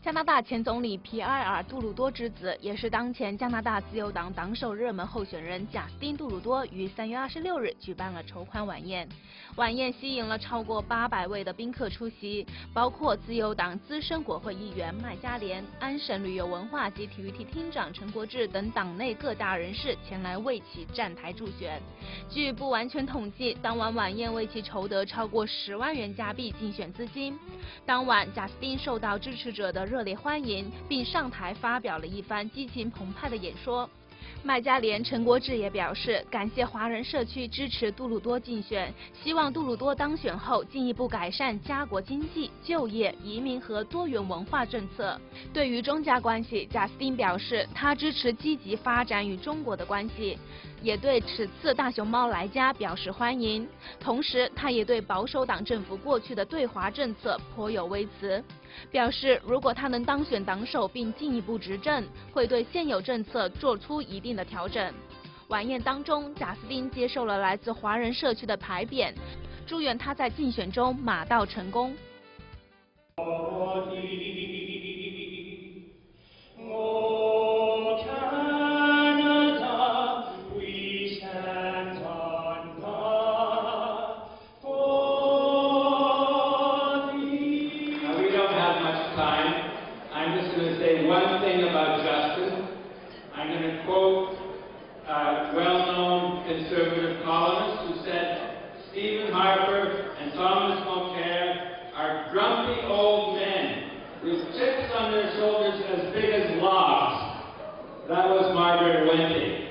加拿大前总理皮埃尔·杜鲁多之子，也是当前加拿大自由党党首热门候选人贾斯汀·杜鲁多于3月26日举办了筹款晚宴。晚宴吸引了超过800位的宾客出席，包括自由党资深国会议员麦嘉莲、安省旅游文化及体育厅厅长陈国志等党内各大人士前来为其站台助选。据不完全统计，当晚晚宴为其筹得超过10万元加币竞选资金。当晚，贾斯汀受到支持者的热烈欢迎，并上台发表了一番激情澎湃的演说。麦嘉莲、陈国志也表示，感谢华人社区支持杜鲁多竞选，希望杜鲁多当选后进一步改善家国经济、就业、移民和多元文化政策。对于中加关系，贾斯汀表示，他支持积极发展与中国的关系，也对此次大熊猫来家表示欢迎。同时，他也对保守党政府过去的对华政策颇有微词，表示如果他能当选党首并进一步执政，会对现有政策做出一定的调整。晚宴当中，贾斯汀接受了来自华人社区的牌匾，祝愿他在竞选中马到成功。Well-known conservative columnists who said Stephen Harper and Thomas Mulcair are grumpy old men with chips on their shoulders as big as logs. That was Margaret Wente.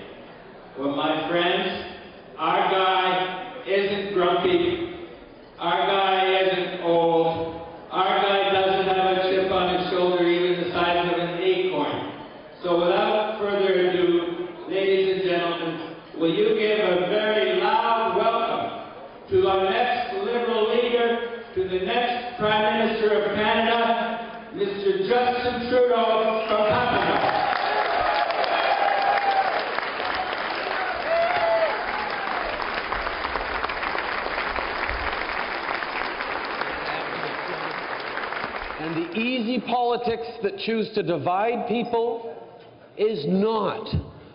Well, my friends, our guy isn't grumpy. Our guy isn't old. Our guy doesn't have a chip on his shoulder even the size of an acorn. So without further ado, ladies and gentlemen, will you give a very loud welcome to our next Liberal leader, to the next Prime Minister of Canada, Mr. Justin Trudeau from Canada. And the easy politics that choose to divide people is not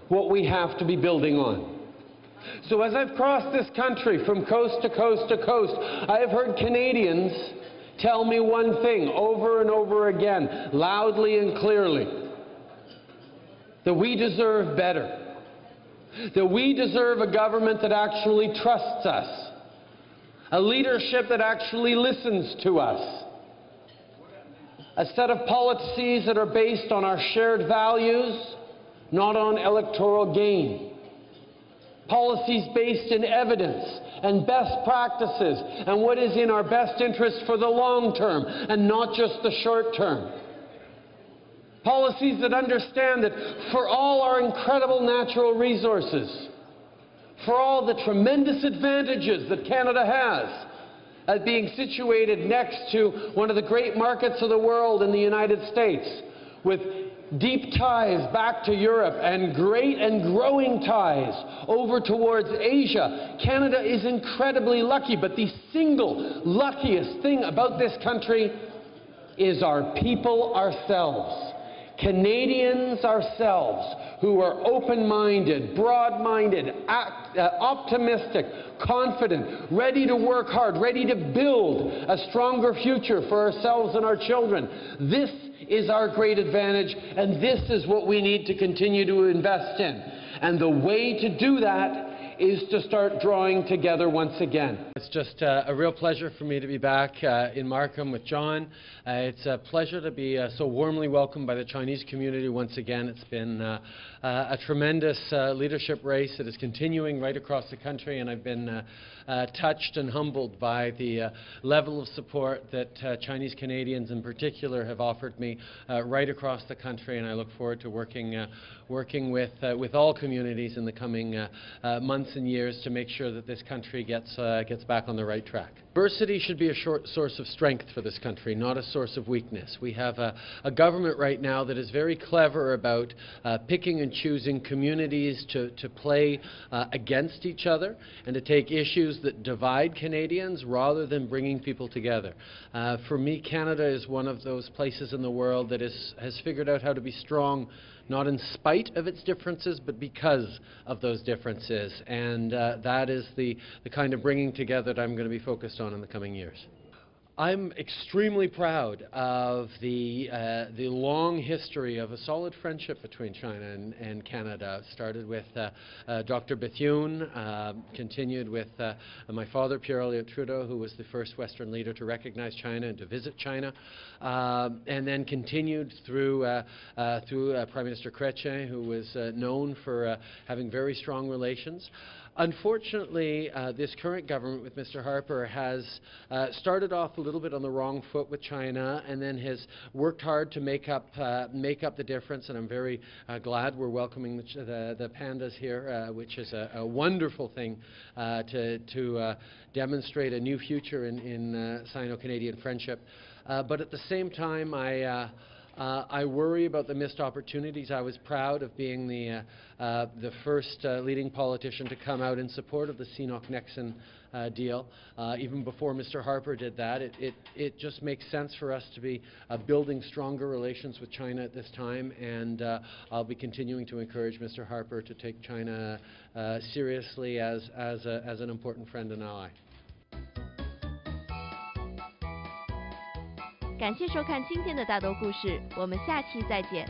what we have to be building on. So as I've crossed this country from coast to coast to coast, I have heard Canadians tell me one thing over and over again, loudly and clearly, that we deserve better, that we deserve a government that actually trusts us, a leadership that actually listens to us, a set of policies that are based on our shared values, not on electoral gain. Policies based in evidence and best practices and what is in our best interest for the long term and not just the short term. Policies that understand that for all our incredible natural resources, for all the tremendous advantages that Canada has, as being situated next to one of the great markets of the world in the United States, with deep ties back to Europe and great and growing ties over towards Asia. Canada is incredibly lucky, but the single luckiest thing about this country is our people ourselves. Canadians ourselves, who are open-minded, broad-minded, optimistic, confident, ready to work hard, ready to build a stronger future for ourselves and our children. This is our great advantage, and this is what we need to continue to invest in. And the way to do that is to start drawing together once again. It's just a real pleasure for me to be back in Markham with John. It's a pleasure to be so warmly welcomed by the Chinese community once again. It's been a tremendous leadership race that is continuing right across the country, and I've been touched and humbled by the level of support that Chinese Canadians in particular have offered me right across the country, and I look forward to working with all communities in the coming months months and years to make sure that this country gets back on the right track. Diversity should be a source of strength for this country, not a source of weakness. We have a government right now that is very clever about picking and choosing communities to play against each other and to take issues that divide Canadians rather than bringing people together. For me, Canada is one of those places in the world that has figured out how to be strong, not in spite of its differences, but because of those differences. And that is the kind of bringing together that I'm going to be focused on in the coming years. I'm extremely proud of the long history of a solid friendship between China and Canada. It started with Dr. Bethune, continued with my father, Pierre Elliott Trudeau, who was the first Western leader to recognize China and to visit China, and then continued through Prime Minister Chrétien, who was known for having very strong relations. Unfortunately, this current government with Mr. Harper has started off a little bit on the wrong foot with China, and then has worked hard to make up the difference. And I'm very glad we're welcoming the pandas here, which is a wonderful thing to demonstrate a new future in Sino-Canadian friendship. But at the same time, I worry about the missed opportunities. I was proud of being the first leading politician to come out in support of the CNOOC-Nexen deal. Even before Mr. Harper did that, it just makes sense for us to be building stronger relations with China at this time, and I'll be continuing to encourage Mr. Harper to take China seriously as an important friend and ally. 感谢收看今天的大豆故事，我们下期再见。